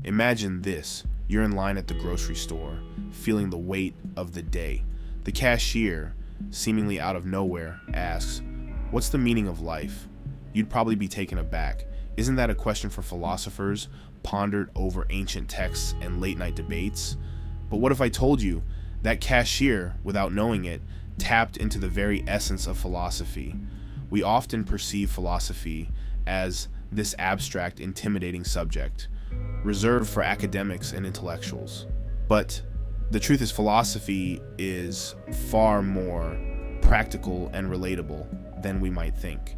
Imagine this. You're in line at the grocery store, feeling the weight of the day. The cashier, seemingly out of nowhere, asks, "What's the meaning of life?" You'd probably be taken aback. Isn't that a question for philosophers, pondered over ancient texts and late-night debates? But what if I told you that cashier, without knowing it, tapped into the very essence of philosophy? We often perceive philosophy as this abstract, intimidating subject, reserved for academics and intellectuals. But the truth is, philosophy is far more practical and relatable than we might think.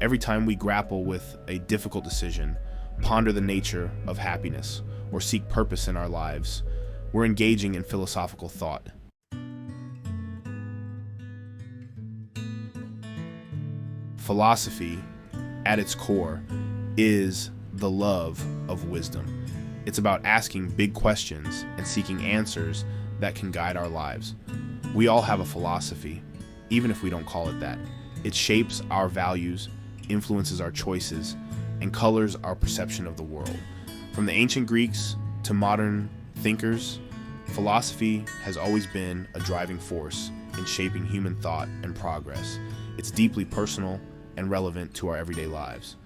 Every time we grapple with a difficult decision, ponder the nature of happiness, or seek purpose in our lives, we're engaging in philosophical thought. Philosophy, at its core, is the love of wisdom. It's about asking big questions and seeking answers that can guide our lives. We all have a philosophy, even if we don't call it that. It shapes our values, influences our choices, and colors our perception of the world. From the ancient Greeks to modern thinkers, philosophy has always been a driving force in shaping human thought and progress. It's deeply personal and relevant to our everyday lives.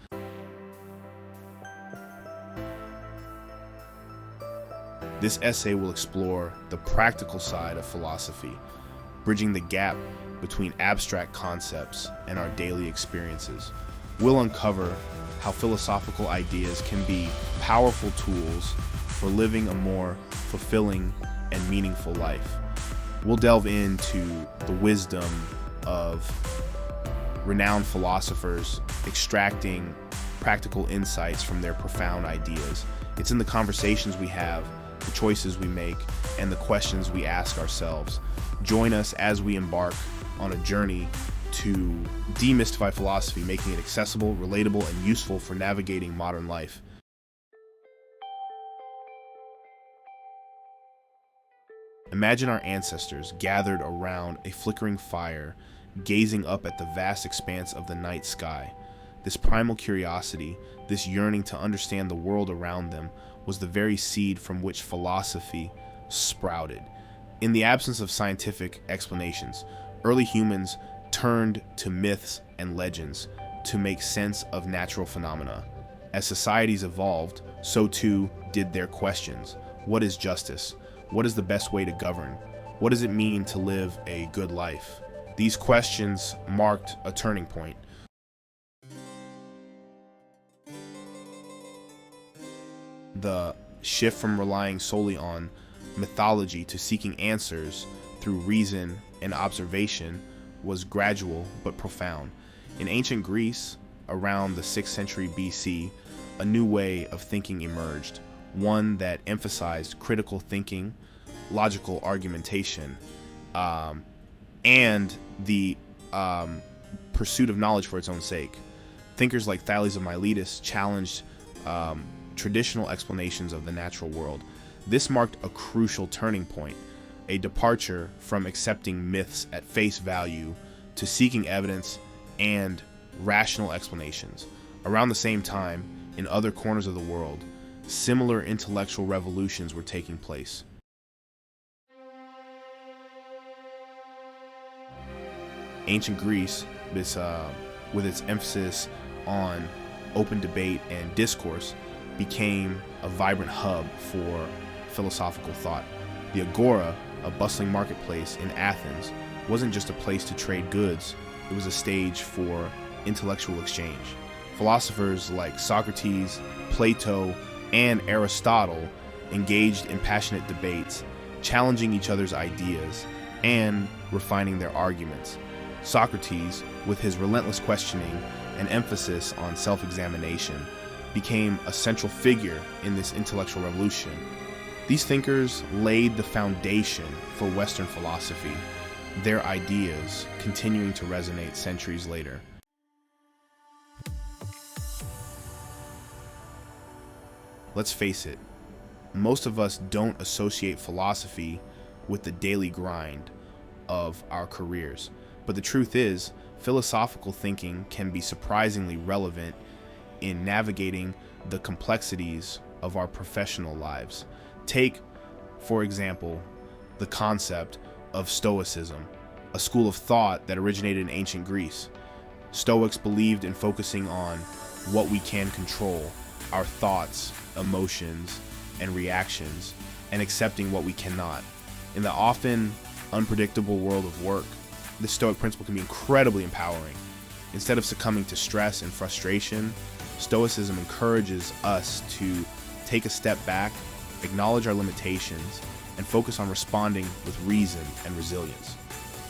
This essay will explore the practical side of philosophy, bridging the gap between abstract concepts and our daily experiences. We'll uncover how philosophical ideas can be powerful tools for living a more fulfilling and meaningful life. We'll delve into the wisdom of renowned philosophers extracting practical insights from their profound ideas. It's in the conversations we have, the choices we make, and the questions we ask ourselves. Join us as we embark on a journey to demystify philosophy, making it accessible, relatable, and useful for navigating modern life. Imagine our ancestors gathered around a flickering fire, gazing up at the vast expanse of the night sky. This primal curiosity, this yearning to understand the world around them, was the very seed from which philosophy sprouted. In the absence of scientific explanations, early humans turned to myths and legends to make sense of natural phenomena. As societies evolved, so too did their questions. What is justice? What is the best way to govern? What does it mean to live a good life? These questions marked a turning point. The shift from relying solely on mythology to seeking answers through reason and observation was gradual but profound. In ancient Greece, around the 6th century BC, a new way of thinking emerged, one that emphasized critical thinking, logical argumentation, and the pursuit of knowledge for its own sake. Thinkers like Thales of Miletus challenged traditional explanations of the natural world. This marked a crucial turning point, a departure from accepting myths at face value to seeking evidence and rational explanations. Around the same time, in other corners of the world, similar intellectual revolutions were taking place. Ancient Greece, with its emphasis on open debate and discourse, became a vibrant hub for philosophical thought. The Agora, a bustling marketplace in Athens, wasn't just a place to trade goods, it was a stage for intellectual exchange. Philosophers like Socrates, Plato, and Aristotle engaged in passionate debates, challenging each other's ideas and refining their arguments. Socrates, with his relentless questioning and emphasis on self-examination, became a central figure in this intellectual revolution. These thinkers laid the foundation for Western philosophy, their ideas continuing to resonate centuries later. Let's face it, most of us don't associate philosophy with the daily grind of our careers. But the truth is, philosophical thinking can be surprisingly relevant in navigating the complexities of our professional lives. Take, for example, the concept of Stoicism, a school of thought that originated in ancient Greece. Stoics believed in focusing on what we can control, our thoughts, emotions, and reactions, and accepting what we cannot. In the often unpredictable world of work, this Stoic principle can be incredibly empowering. Instead of succumbing to stress and frustration, Stoicism encourages us to take a step back, acknowledge our limitations, and focus on responding with reason and resilience.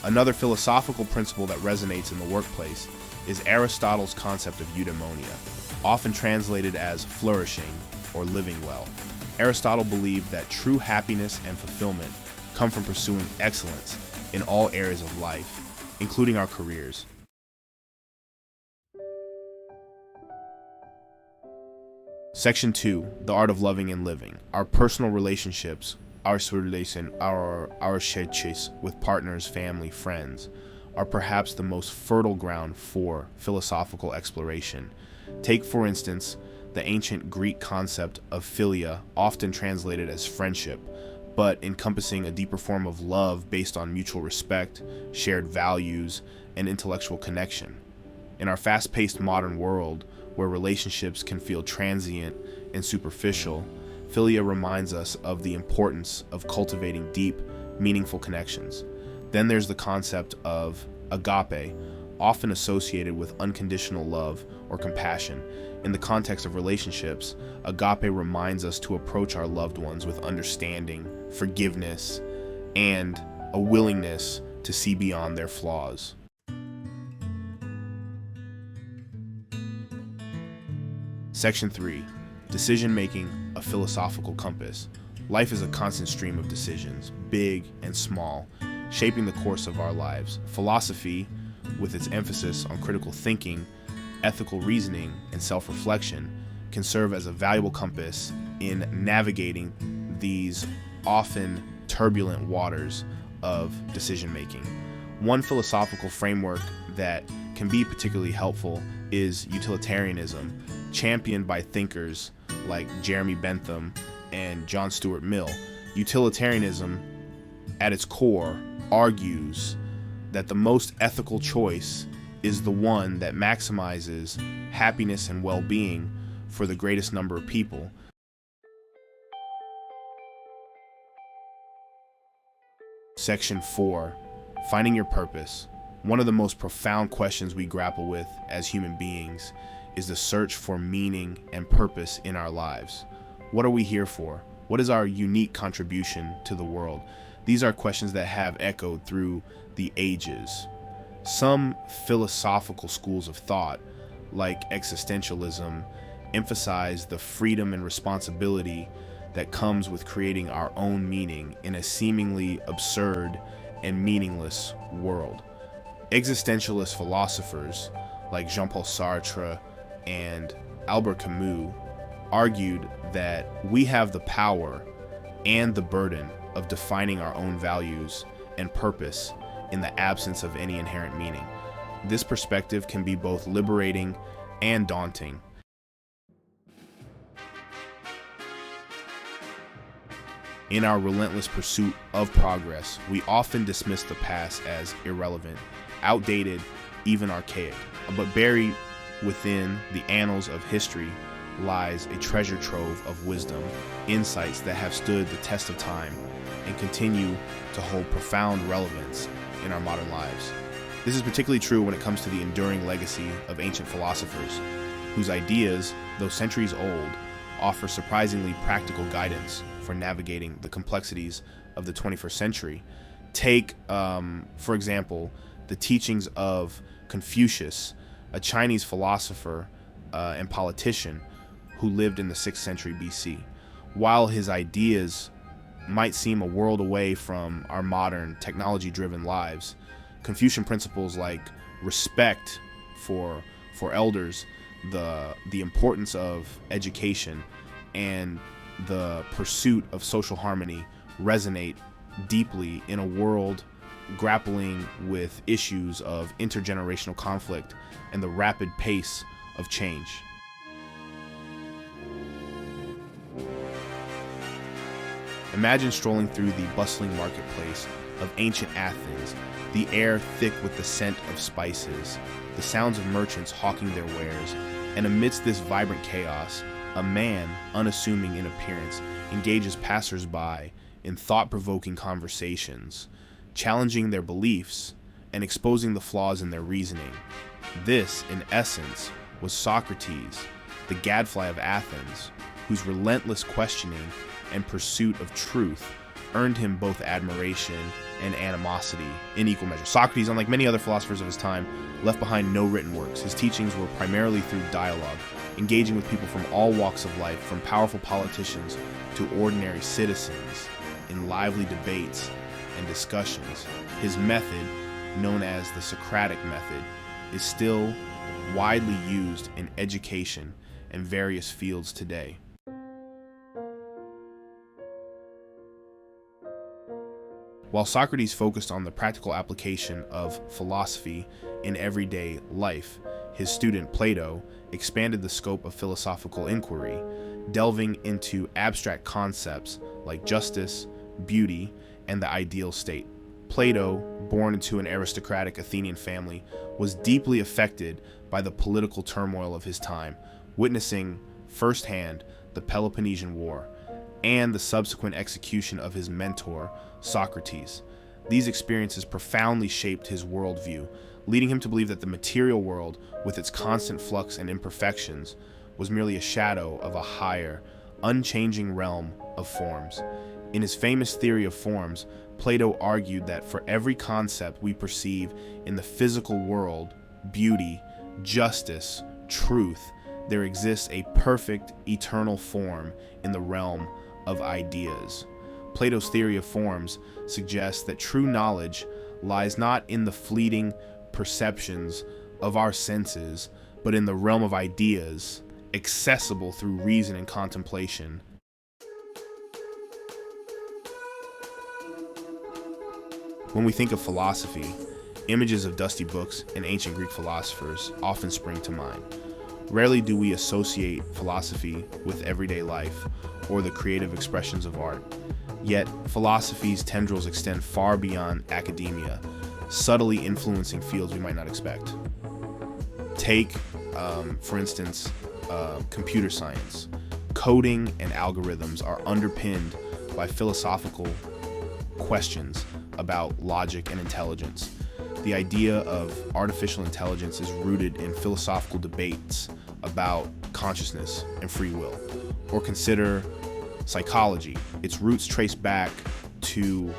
Another philosophical principle that resonates in the workplace is Aristotle's concept of eudaimonia, often translated as flourishing or living well. Aristotle believed that true happiness and fulfillment come from pursuing excellence in all areas of life, including our careers. Section 2, the art of loving and living. Our personal relationships, our scheches with partners, family, friends, are perhaps the most fertile ground for philosophical exploration. Take, for instance, the ancient Greek concept of philia, often translated as friendship, but encompassing a deeper form of love based on mutual respect, shared values, and intellectual connection. In our fast-paced modern world, where relationships can feel transient and superficial, philia reminds us of the importance of cultivating deep, meaningful connections. Then there's the concept of agape, often associated with unconditional love or compassion. In the context of relationships, agape reminds us to approach our loved ones with understanding, forgiveness, and a willingness to see beyond their flaws. Section 3, decision-making, a philosophical compass. Life is a constant stream of decisions, big and small, shaping the course of our lives. Philosophy, with its emphasis on critical thinking, ethical reasoning, and self-reflection, can serve as a valuable compass in navigating these often turbulent waters of decision-making. One philosophical framework that can be particularly helpful is utilitarianism, championed by thinkers like Jeremy Bentham and John Stuart Mill. Utilitarianism, at its core, argues that the most ethical choice is the one that maximizes happiness and well-being for the greatest number of people. Section 4, finding your purpose. One of the most profound questions we grapple with as human beings is the search for meaning and purpose in our lives. What are we here for? What is our unique contribution to the world? These are questions that have echoed through the ages. Some philosophical schools of thought, like existentialism, emphasize the freedom and responsibility that comes with creating our own meaning in a seemingly absurd and meaningless world. Existentialist philosophers like Jean-Paul Sartre and Albert Camus argued that we have the power and the burden of defining our own values and purpose in the absence of any inherent meaning. This perspective can be both liberating and daunting. In our relentless pursuit of progress, we often dismiss the past as irrelevant, outdated, even archaic. But buried within the annals of history lies a treasure trove of wisdom, insights that have stood the test of time and continue to hold profound relevance in our modern lives. This is particularly true when it comes to the enduring legacy of ancient philosophers, whose ideas, though centuries old, offer surprisingly practical guidance for navigating the complexities of the 21st century. Take, for example, the teachings of Confucius, a Chinese philosopher and politician who lived in the 6th century BC. While his ideas might seem a world away from our modern technology-driven lives, Confucian principles like respect for elders, the importance of education, and the pursuit of social harmony resonate deeply in a world grappling with issues of intergenerational conflict and the rapid pace of change. Imagine strolling through the bustling marketplace of ancient Athens, the air thick with the scent of spices, the sounds of merchants hawking their wares, and amidst this vibrant chaos, a man, unassuming in appearance, engages passers-by in thought-provoking conversations, challenging their beliefs and exposing the flaws in their reasoning. This, in essence, was Socrates, the Gadfly of Athens, whose relentless questioning and pursuit of truth earned him both admiration and animosity in equal measure. Socrates, unlike many other philosophers of his time, left behind no written works. His teachings were primarily through dialogue, engaging with people from all walks of life, from powerful politicians to ordinary citizens, in lively debates and discussions. His method, known as the Socratic method, is still widely used in education and various fields today. While Socrates focused on the practical application of philosophy in everyday life, his student Plato expanded the scope of philosophical inquiry, delving into abstract concepts like justice, beauty, and the ideal state. Plato, born into an aristocratic Athenian family, was deeply affected by the political turmoil of his time, witnessing firsthand the Peloponnesian War and the subsequent execution of his mentor, Socrates. These experiences profoundly shaped his worldview, leading him to believe that the material world, with its constant flux and imperfections, was merely a shadow of a higher, unchanging realm of forms. In his famous theory of forms, Plato argued that for every concept we perceive in the physical world, beauty, justice, truth, there exists a perfect, eternal form in the realm of ideas. Plato's theory of forms suggests that true knowledge lies not in the fleeting perceptions of our senses, but in the realm of ideas, accessible through reason and contemplation. When we think of philosophy, images of dusty books and ancient Greek philosophers often spring to mind. Rarely do we associate philosophy with everyday life or the creative expressions of art. Yet, philosophy's tendrils extend far beyond academia, subtly influencing fields we might not expect. Take, for instance, computer science. Coding and algorithms are underpinned by philosophical questions about logic and intelligence. The idea of artificial intelligence is rooted in philosophical debates about consciousness and free will. Or consider psychology. Its roots trace back to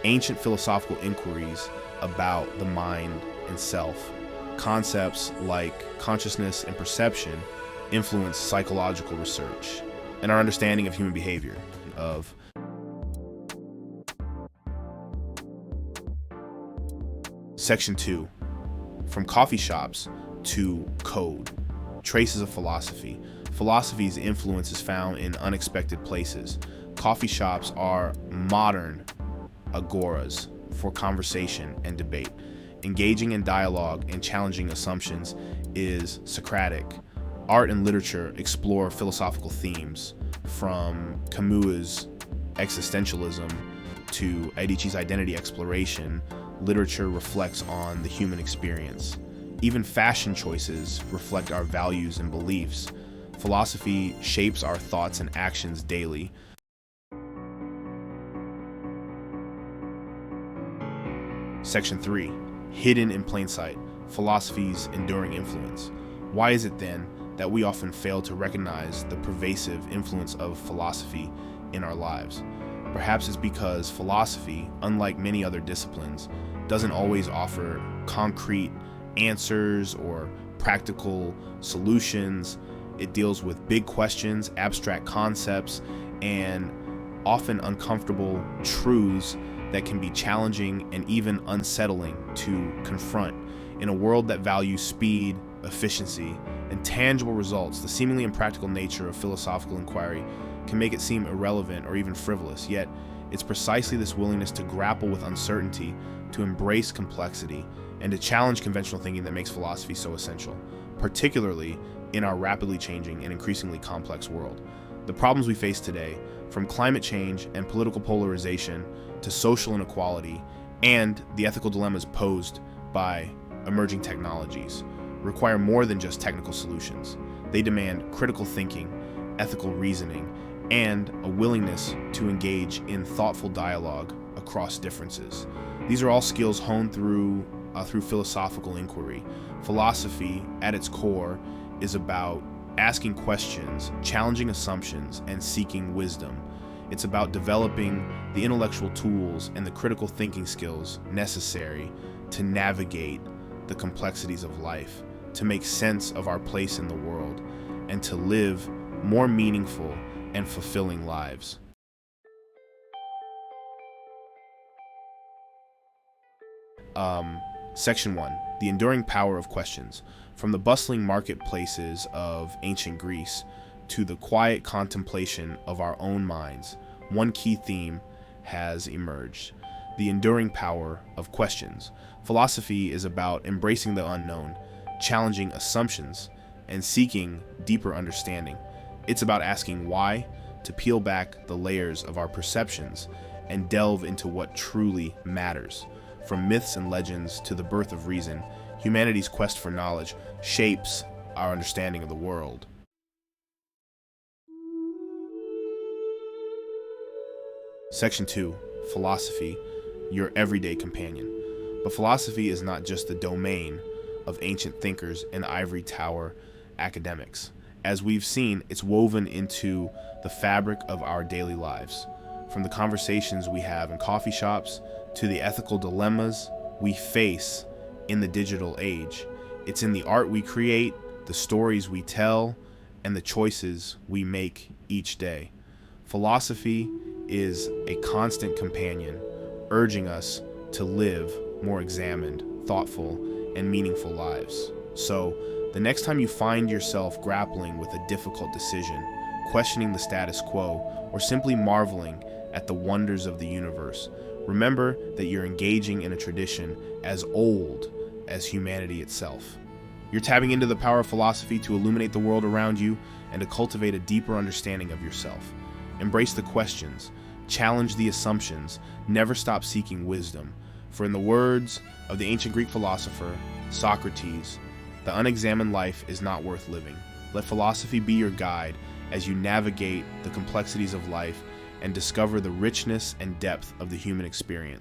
ancient philosophical inquiries about the mind and self. Concepts like consciousness and perception influence psychological research and our understanding of human behavior, of Section 2. From coffee shops to code. Traces of philosophy. Philosophy's influence is found in unexpected places. Coffee shops are modern agoras for conversation and debate. Engaging in dialogue and challenging assumptions is Socratic. Art and literature explore philosophical themes, from Camus' existentialism to Adichie's identity exploration. Literature reflects on the human experience. Even fashion choices reflect our values and beliefs. Philosophy shapes our thoughts and actions daily. Section 3. Hidden in plain sight. Philosophy's enduring influence. Why is it then that we often fail to recognize the pervasive influence of philosophy in our lives? Perhaps it's because philosophy, unlike many other disciplines, doesn't always offer concrete answers or practical solutions. It deals with big questions, abstract concepts, and often uncomfortable truths that can be challenging and even unsettling to confront. In a world that values speed, efficiency, and tangible results, the seemingly impractical nature of philosophical inquiry can make it seem irrelevant or even frivolous. Yet, it's precisely this willingness to grapple with uncertainty, to embrace complexity, and to challenge conventional thinking that makes philosophy so essential, particularly in our rapidly changing and increasingly complex world. The problems we face today, from climate change and political polarization to social inequality and the ethical dilemmas posed by emerging technologies, require more than just technical solutions. They demand critical thinking, ethical reasoning, and a willingness to engage in thoughtful dialogue across differences. These are all skills honed through philosophical inquiry. Philosophy, at its core, is about asking questions, challenging assumptions, and seeking wisdom. It's about developing the intellectual tools and the critical thinking skills necessary to navigate the complexities of life, to make sense of our place in the world, and to live more meaningful and fulfilling lives. Section 1. The enduring power of questions. From the bustling marketplaces of ancient Greece to the quiet contemplation of our own minds, one key theme has emerged: the enduring power of questions. Philosophy is about embracing the unknown, challenging assumptions, and seeking deeper understanding. It's about asking why, to peel back the layers of our perceptions and delve into what truly matters. From myths and legends to the birth of reason, humanity's quest for knowledge shapes our understanding of the world. Section 2. Philosophy, your everyday companion. But philosophy is not just the domain of ancient thinkers and ivory tower academics. As we've seen, it's woven into the fabric of our daily lives. From the conversations we have in coffee shops to the ethical dilemmas we face in the digital age, it's in the art we create, the stories we tell, and the choices we make each day. Philosophy is a constant companion, urging us to live more examined, thoughtful, and meaningful lives. So, the next time you find yourself grappling with a difficult decision, questioning the status quo, or simply marveling at the wonders of the universe, remember that you're engaging in a tradition as old as humanity itself. You're tapping into the power of philosophy to illuminate the world around you and to cultivate a deeper understanding of yourself. Embrace the questions, challenge the assumptions, never stop seeking wisdom. For in the words of the ancient Greek philosopher Socrates, the unexamined life is not worth living. Let philosophy be your guide as you navigate the complexities of life and discover the richness and depth of the human experience.